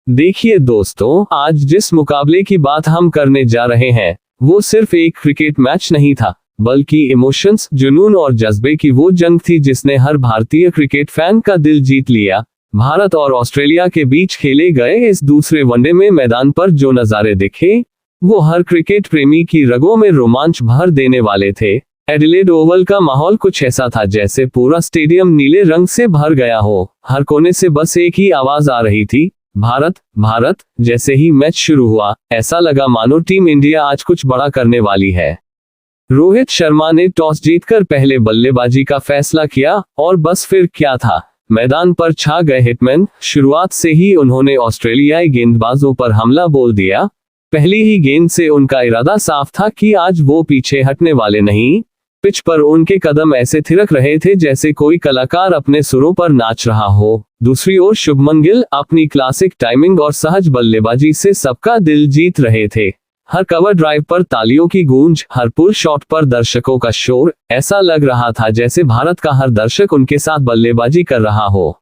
देखिए दोस्तों, आज जिस मुकाबले की बात हम करने जा रहे हैं वो सिर्फ एक क्रिकेट मैच नहीं था, बल्कि इमोशंस, जुनून और जज्बे की वो जंग थी जिसने हर भारतीय क्रिकेट फैन का दिल जीत लिया। भारत और ऑस्ट्रेलिया के बीच खेले गए इस दूसरे वनडे में मैदान पर जो नज़ारे दिखे वो हर क्रिकेट प्रेमी की रगों में रोमांच भर देने वाले थे। एडिलेड ओवल का माहौल कुछ ऐसा था जैसे पूरा स्टेडियम नीले रंग से भर गया हो। हर कोने से बस एक ही आवाज आ रही थी, भारत भारत। जैसे ही मैच शुरू हुआ ऐसा लगा मानो टीम इंडिया आज कुछ बड़ा करने वाली है। रोहित शर्मा ने टॉस जीतकर पहले बल्लेबाजी का फैसला किया और बस फिर क्या था, मैदान पर छा गए हिटमैन। शुरुआत से ही उन्होंने ऑस्ट्रेलियाई गेंदबाजों पर हमला बोल दिया। पहली ही गेंद से उनका इरादा साफ था कि आज वो पीछे हटने वाले नहीं। पिच पर उनके कदम ऐसे थिरक रहे थे जैसे कोई कलाकार अपने सुरों पर नाच रहा हो। दूसरी ओर शुभमन गिल अपनी क्लासिक टाइमिंग और सहज बल्लेबाजी से सबका दिल जीत रहे थे। हर कवर ड्राइव पर तालियों की गूंज, हर पुल शॉट पर दर्शकों का शोर। ऐसा लग रहा था जैसे भारत का हर दर्शक उनके साथ बल्लेबाजी कर रहा हो।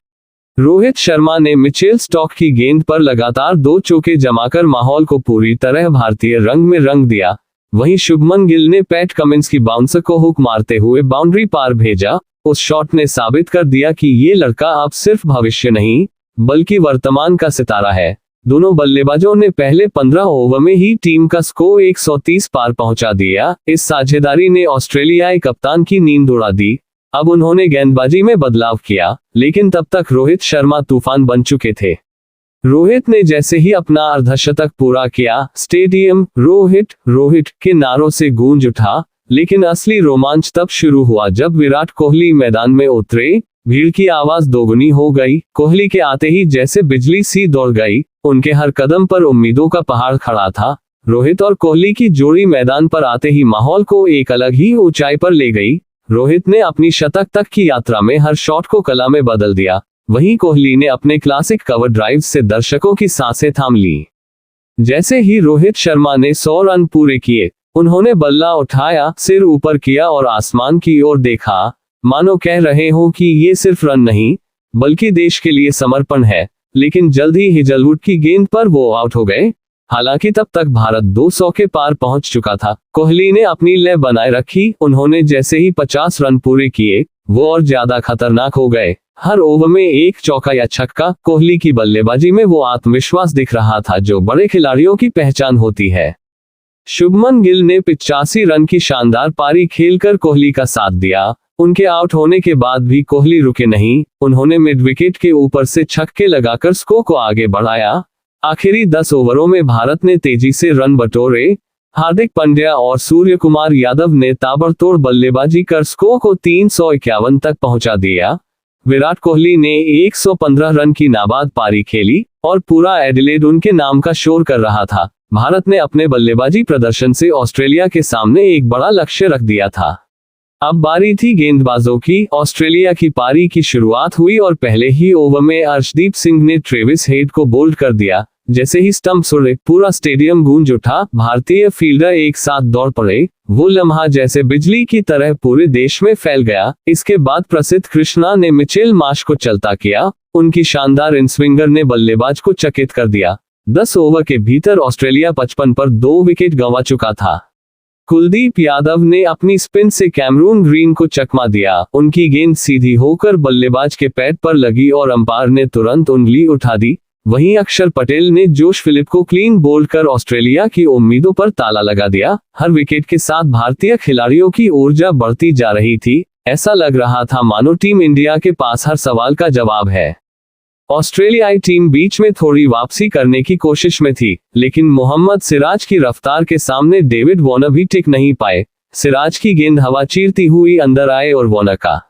रोहित शर्मा ने मिचेल स्टॉक की गेंद पर लगातार 2 चौके जमाकर माहौल को पूरी तरह भारतीय रंग में रंग दिया। वहीं शुभमन गिल ने पैट कमिंस की बाउंसर को हुक मारते हुए बाउंड्री पार भेजा। उस शॉट ने साबित कर दिया कि ये लड़का अब सिर्फ भविष्य नहीं बल्कि वर्तमान का सितारा है। दोनों बल्लेबाजों ने पहले 15 ओवर में ही टीम का स्कोर 130 पार पहुंचा दिया। इस साझेदारी ने ऑस्ट्रेलियाई कप्तान की नींद उड़ा दी। अब उन्होंने गेंदबाजी में बदलाव किया, लेकिन तब तक रोहित शर्मा तूफान बन चुके थे। रोहित ने जैसे ही अपना अर्धशतक पूरा किया, स्टेडियम रोहित रोहित के नारों से गूंज उठा। लेकिन असली रोमांच तब शुरू हुआ जब विराट कोहली मैदान में उतरे। भीड़ की आवाज दोगुनी हो गई। कोहली के आते ही जैसे बिजली सी दौड़ गई। उनके हर कदम पर उम्मीदों का पहाड़ खड़ा था। रोहित और कोहली की जोड़ी मैदान पर आते ही माहौल को एक अलग ही ऊंचाई पर ले गई। रोहित ने अपनी शतक तक की यात्रा में हर शॉट को कला में बदल दिया। वहीं कोहली ने अपने क्लासिक कवर ड्राइव से दर्शकों की सांसें थाम ली। जैसे ही रोहित शर्मा ने 100 रन पूरे किए, उन्होंने बल्ला उठाया, सिर ऊपर किया और आसमान की ओर देखा, मानो कह रहे हो कि ये सिर्फ रन नहीं बल्कि देश के लिए समर्पण है। लेकिन जल्द ही हेजलवुड की गेंद पर वो आउट हो गए। हालांकि तब तक भारत 200 के पार पहुंच चुका था। कोहली ने अपनी लय बनाए रखी। उन्होंने जैसे ही 50 रन पूरे किए वो और ज्यादा खतरनाक हो गए। हर ओवर में एक चौका या छक्का। कोहली की बल्लेबाजी में वो आत्मविश्वास दिख रहा था जो बड़े खिलाड़ियों की पहचान होती है। शुभमन गिल ने 85 रन की शानदार पारी खेलकर कोहली का साथ दिया। उनके आउट होने के बाद भी कोहली रुके नहीं। उन्होंने मिड विकेट के ऊपर से छक्के लगाकर स्कोर को आगे बढ़ाया। आखिरी 10 ओवरों में भारत ने तेजी से रन बटोरे। हार्दिक पांड्या और सूर्य कुमार यादव ने ताबड़तोड़ बल्लेबाजी कर स्कोर को 351 तक पहुंचा दिया। विराट कोहली ने 115 रन की नाबाद पारी खेली और पूरा एडिलेड उनके नाम का शोर कर रहा था। भारत ने अपने बल्लेबाजी प्रदर्शन से ऑस्ट्रेलिया के सामने एक बड़ा लक्ष्य रख दिया था। अब बारी थी गेंदबाजों की। ऑस्ट्रेलिया की पारी की शुरुआत हुई और पहले ही ओवर में अर्शदीप सिंह ने ट्रेविस हेड को बोल्ड कर दिया। जैसे ही स्टंप उड़े पूरा स्टेडियम गूंज उठा। भारतीय फील्डर एक साथ दौड़ पड़े। वो लम्हा जैसे बिजली की तरह पूरे देश में फैल गया। इसके बाद प्रसिद्ध कृष्णा ने मिचेल मार्श को चलता किया। उनकी शानदार इनस्विंगर ने बल्लेबाज को चकित कर दिया। 10 ओवर के भीतर ऑस्ट्रेलिया 55 पर 2 विकेट गंवा चुका था। कुलदीप यादव ने अपनी स्पिन से कैमरून ग्रीन को चकमा दिया। उनकी गेंद सीधी होकर बल्लेबाज के पैड पर लगी और अंपायर ने तुरंत उंगली उठा दी। वहीं अक्षर पटेल ने जोश फिलिप को क्लीन बोल्ड कर ऑस्ट्रेलिया की उम्मीदों पर ताला लगा दिया। हर विकेट के साथ भारतीय खिलाड़ियों की ऊर्जा बढ़ती जा रही थी। ऐसा लग रहा था मानो टीम इंडिया के पास हर सवाल का जवाब है। ऑस्ट्रेलियाई टीम बीच में थोड़ी वापसी करने की कोशिश में थी, लेकिन मोहम्मद सिराज की रफ्तार के सामने डेविड वॉर्नर भी टिक नहीं पाए। सिराज की गेंद हवा चीरती हुई अंदर आए और वॉर्नर का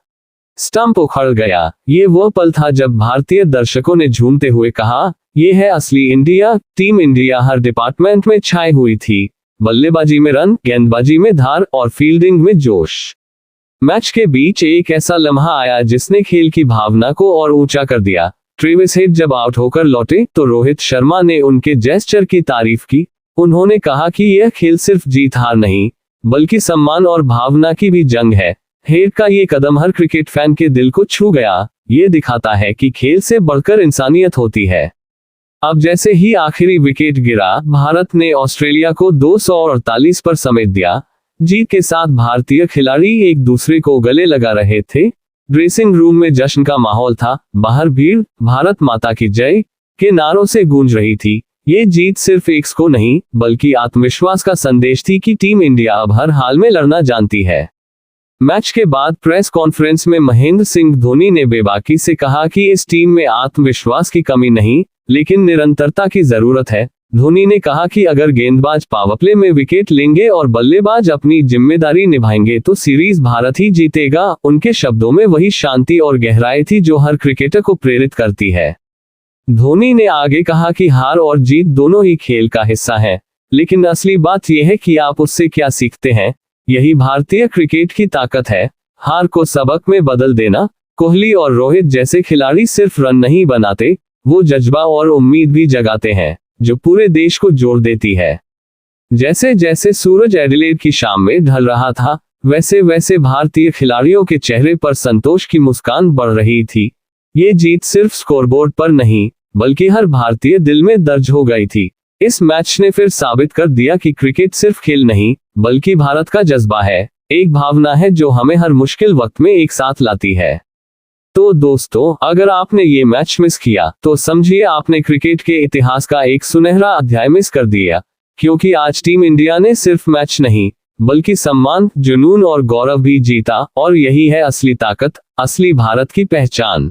स्टंप उखड़ गया। ये वो पल था जब भारतीय दर्शकों ने झूमते हुए कहा, ये है असली इंडिया। टीम इंडिया हर डिपार्टमेंट में छाई हुई थी। बल्लेबाजी में रन, गेंदबाजी में धार और फील्डिंग में जोश। मैच के बीच एक ऐसा लम्हा आया जिसने खेल की भावना को और ऊंचा कर दिया। ट्रेविस हेड जब आउट होकर लौटे तो रोहित शर्मा ने उनके जेस्चर की तारीफ की। उन्होंने कहा कि यह खेल सिर्फ जीत हार नहीं बल्कि सम्मान और भावना की भी जंग है। हेड का ये कदम हर क्रिकेट फैन के दिल को छू गया। ये दिखाता है कि खेल से बढ़कर इंसानियत होती है। अब जैसे ही आखिरी विकेट गिरा, भारत ने ऑस्ट्रेलिया को 248 पर समेट दिया। जीत के साथ भारतीय खिलाड़ी एक दूसरे को गले लगा रहे थे। ड्रेसिंग रूम में जश्न का माहौल था। बाहर भीड़ भारत माता की जय के नारों से गूंज रही थी। ये जीत सिर्फ एक स्कोर नहीं, बल्कि आत्मविश्वास का संदेश थी कि टीम इंडिया अब हर हाल में लड़ना जानती है। मैच के बाद प्रेस कॉन्फ्रेंस में महेंद्र सिंह धोनी ने बेबाकी से कहा कि इस टीम में आत्मविश्वास की कमी नहीं, लेकिन निरंतरता की जरूरत है। धोनी ने कहा कि अगर गेंदबाज पावरप्ले में विकेट लेंगे और बल्लेबाज अपनी जिम्मेदारी निभाएंगे तो सीरीज भारत ही जीतेगा। उनके शब्दों में वही शांति और गहराई थी जो हर क्रिकेटर को प्रेरित करती है। धोनी ने आगे कहा कि हार और जीत दोनों ही खेल का हिस्सा है, लेकिन असली बात यह है कि आप उससे क्या सीखते हैं। यही भारतीय क्रिकेट की ताकत है, हार को सबक में बदल देना। कोहली और रोहित जैसे खिलाड़ी सिर्फ रन नहीं बनाते, वो जज्बा और उम्मीद भी जगाते हैं जो पूरे देश को जोड़ देती है। जैसे जैसे सूरज एडिलेड की शाम में ढल रहा था, वैसे वैसे भारतीय खिलाड़ियों के चेहरे पर संतोष की मुस्कान बढ़ रही थी। ये जीत सिर्फ स्कोरबोर्ड पर नहीं, बल्कि हर भारतीय दिल में दर्ज हो गई थी। इस मैच ने फिर साबित कर दिया कि क्रिकेट सिर्फ खेल नहीं, बल्कि भारत का जज्बा है, एक भावना है जो हमें हर मुश्किल वक्त में एक साथ लाती है। तो दोस्तों, अगर आपने ये मैच मिस किया तो समझिए आपने क्रिकेट के इतिहास का एक सुनहरा अध्याय मिस कर दिया, क्योंकि आज टीम इंडिया ने सिर्फ मैच नहीं, बल्कि सम्मान, जुनून और गौरव भी जीता। और यही है असली ताकत, असली भारत की पहचान।